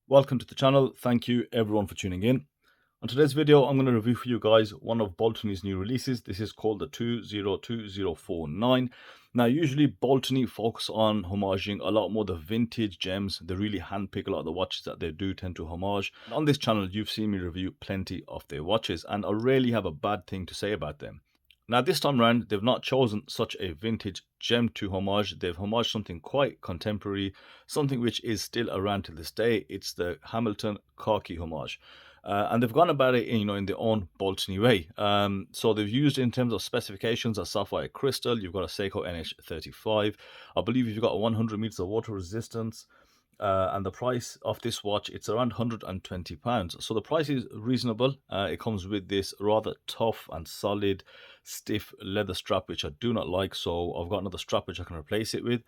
Welcome to the channel. Thank you everyone for tuning in. On today's video, I'm going to review for you guys one of Baltany's new releases. This is called the 202049. Now, usually Baltany focus on homaging a lot more the vintage gems. They really handpick a lot of the watches that they do tend to homage. And on this channel, you've seen me review plenty of their watches, and I rarely have a bad thing to say about them. Now, this time around, they've not chosen such a vintage gem to homage. They've homaged something quite contemporary, something which is still around to this day. It's the Hamilton khaki homage. And they've gone about it in their own Baltany way. So they've used, in terms of specifications, a sapphire crystal. You've got a Seiko NH35. I believe you've got 100 meters of water resistance. And the price of this watch, it's around £120. So the price is reasonable. It comes with this rather tough and solid stiff leather strap, which I do not like, so I've got another strap which I can replace it with.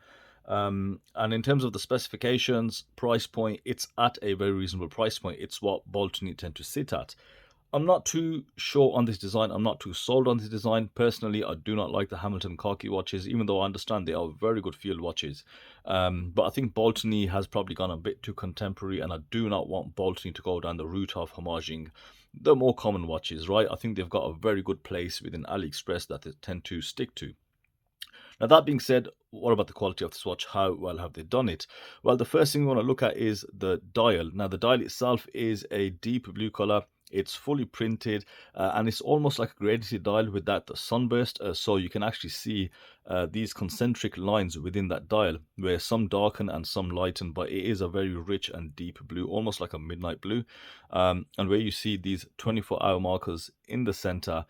And in terms of the specifications, price point, it's at a very reasonable price point. It's what Baltany tend to sit at. I'm not too sure on this design. I'm not too sold on this design. Personally, I do not like the Hamilton khaki watches, even though I understand they are very good field watches. But I think Baltany has probably gone a bit too contemporary, and I do not want Baltany to go down the route of homaging the more common watches, right? I think they've got a very good place within AliExpress that they tend to stick to. Now, that being said, what about the quality of this watch? How well have they done it? Well, the first thing we want to look at is the dial. Now, the dial itself is a deep blue color. It's fully printed, and it's almost like a graded dial with that sunburst. So you can actually see these concentric lines within that dial, where some darken and some lighten, but it is a very rich and deep blue, almost like a midnight blue. And where you see these 24-hour markers in the center,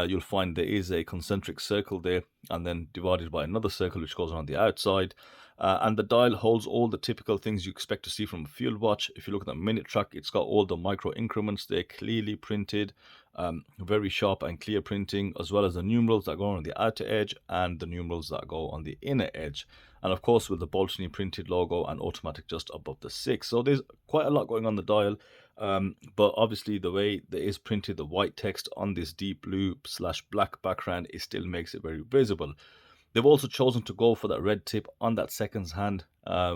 you'll find there is a concentric circle there, and then divided by another circle which goes around the outside. And the dial holds all the typical things you expect to see from a field watch. If you look at the minute track, it's got all the micro increments there clearly printed, very sharp and clear printing, as well as the numerals that go on the outer edge and the numerals that go on the inner edge. And of course, with the Baltany printed logo and automatic just above the 6. So there's quite a lot going on the dial. But obviously the way that is printed, the white text on this deep blue / black background, it still makes it very visible. They've also chosen to go for that red tip on that seconds hand,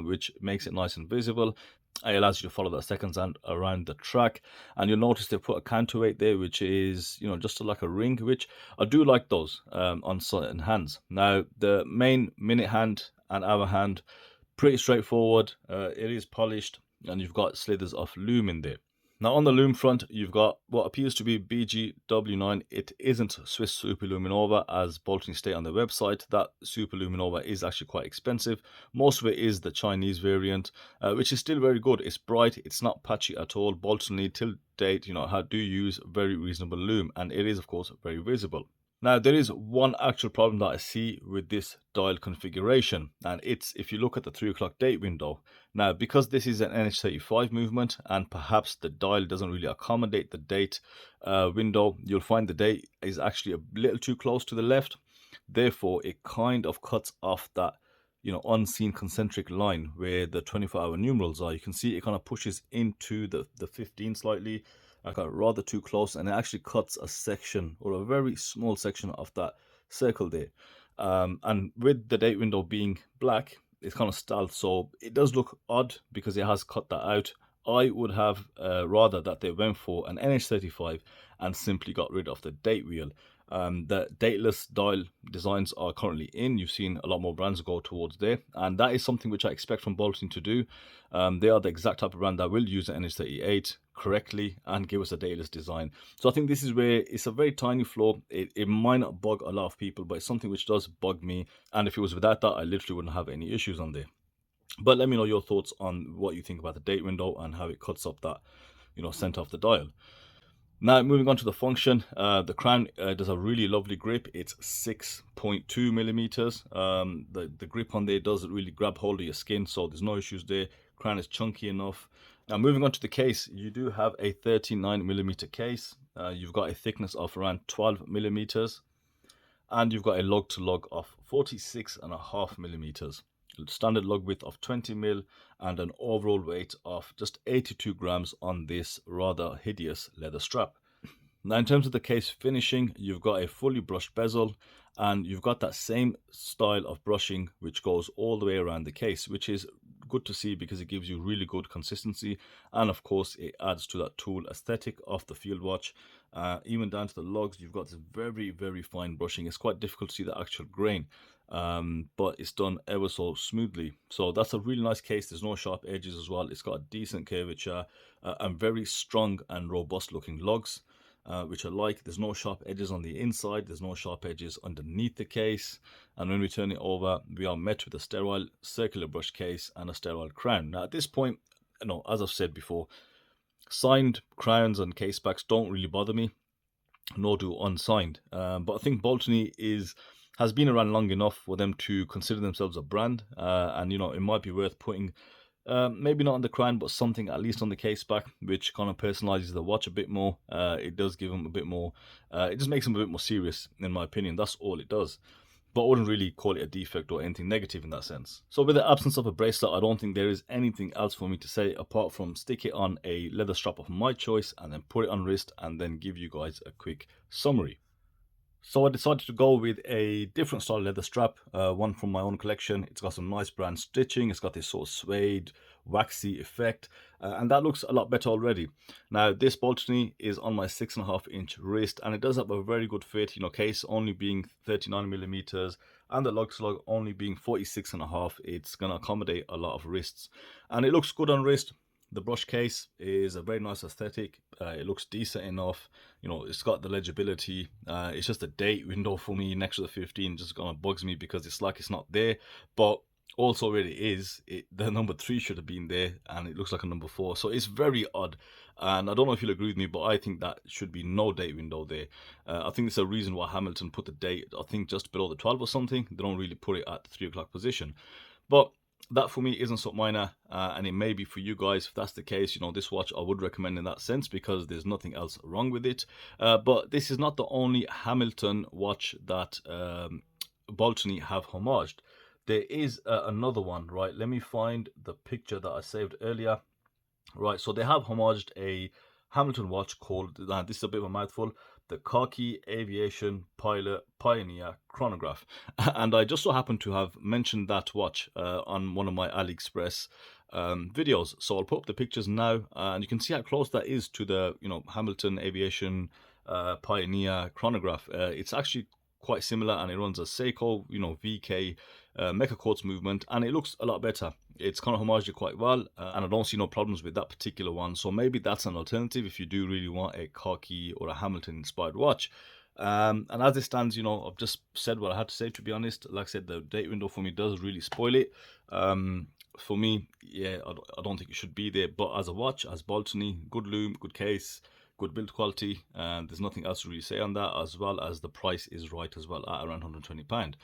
which makes it nice and visible. It allows you to follow that seconds hand around the track, and you'll notice they put a counterweight there, which is just like a ring, which I do like those on certain hands. Now, the main minute hand and hour hand, pretty straightforward. It is polished, and you've got slithers of lume in there. Now, on the lume front, you've got what appears to be BGW9. It isn't Swiss Superluminova, as Baltany state on their website. That Superluminova is actually quite expensive. Most of it is the Chinese variant, which is still very good. It's bright. It's not patchy at all. Baltany, till date, do use very reasonable lume, and it is, of course, very visible. Now, there is one actual problem that I see with this dial configuration, and it's if you look at the 3 o'clock date window. Now, because this is an NH35 movement, and perhaps the dial doesn't really accommodate the date window, you'll find the date is actually a little too close to the left. Therefore, it kind of cuts off that unseen concentric line where the 24-hour numerals are. You can see it kind of pushes into the 15 slightly. I got rather too close, and it actually cuts a section, or a very small section of that circle there. And with the date window being black, it's kind of styled, so it does look odd because it has cut that out. I would have rather that they went for an NH35 and simply got rid of the date wheel. The dateless dial designs are currently in. You've seen a lot more brands go towards there, and that is something which I expect from Baltany to do. They are the exact type of brand that will use the NH38 correctly and give us a dateless design. So I think this is where it's a very tiny flaw. It might not bug a lot of people, but it's something which does bug me. And if it was without that, I literally wouldn't have any issues on there. But let me know your thoughts on what you think about the date window and how it cuts up that center of the dial. Now, moving on to the function, the crown does a really lovely grip. It's 6.2 millimeters. The grip on there does really grab hold of your skin, so there's no issues there. Crown is chunky enough. Now, moving on to the case, you do have a 39 millimeter case. You've got a thickness of around 12 millimeters, and you've got a lug to lug of 46.5 millimeters. Standard lug width of 20 mil, and an overall weight of just 82 grams on this rather hideous leather strap. Now, in terms of the case finishing, you've got a fully brushed bezel, and you've got that same style of brushing which goes all the way around the case, which is good to see because it gives you really good consistency, and of course it adds to that tool aesthetic of the field watch. Even down to the lugs, you've got this very fine brushing. It's quite difficult to see the actual grain, but it's done ever so smoothly. So that's a really nice case. There's no sharp edges as well. It's got a decent curvature, and very strong and robust looking lugs, which I like. There's no sharp edges on the inside, there's no sharp edges underneath the case, and when we turn it over, we are met with a sterile circular brush case and a sterile crown. Now at this point, as I've said before, signed crowns and case backs don't really bother me, nor do unsigned. But I think Baltany has been around long enough for them to consider themselves a brand, and it might be worth putting, maybe not on the crown, but something at least on the case back, which kind of personalizes the watch a bit more. It does give them a bit more, it just makes them a bit more serious, in my opinion. That's all it does. But I wouldn't really call it a defect or anything negative in that sense. So with the absence of a bracelet, I don't think there is anything else for me to say apart from stick it on a leather strap of my choice and then put it on wrist and then give you guys a quick summary. So I decided to go with a different style leather strap, one from my own collection. It's got some nice brand stitching. It's got this sort of suede, waxy effect, and that looks a lot better already. Now this Baltany is on my 6.5-inch wrist, and it does have a very good fit. Case only being 39mm, and the lug slug only being 46.5. It's gonna accommodate a lot of wrists, and it looks good on wrist. The brush case is a very nice aesthetic. It looks decent enough. It's got the legibility. It's just a date window for me next to the 15 just kind of bugs me because it's like it's not there. But also where it is, the number 3 should have been there, and it looks like a number 4. So it's very odd. And I don't know if you'll agree with me, but I think that should be no date window there. I think there's a reason why Hamilton put the date, I think, just below the 12 or something. They don't really put it at the 3 o'clock position. But that for me isn't so minor, and it may be for you guys. If that's the case, this watch I would recommend in that sense because there's nothing else wrong with it. But this is not the only Hamilton watch that Baltany have homaged. There is another one, right? Let me find the picture that I saved earlier. Right, so they have homaged a Hamilton watch called, this is a bit of a mouthful, the Khaki Aviation Pioneer Chronograph. And I just so happen to have mentioned that watch on one of my AliExpress videos. So I'll put up the pictures now, and you can see how close that is to the Hamilton Aviation Pioneer Chronograph. It's actually quite similar, and it runs a Seiko VK Mecha Quartz movement, and it looks a lot better. It's kind of homaged it quite well, and I don't see no problems with that particular one. So maybe that's an alternative if you do really want a Khaki or a Hamilton inspired watch. And as it stands, I've just said what I had to say, to be honest. Like I said, the date window for me does really spoil it. For me, yeah, I don't think it should be there. But as a watch, as Baltany, good loom, good case, good build quality, and there's nothing else to really say on that, as well as the price is right as well at around £120.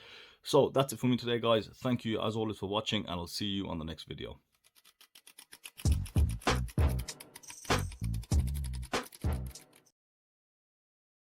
So that's it for me today, guys. Thank you as always for watching, and I'll see you on the next video.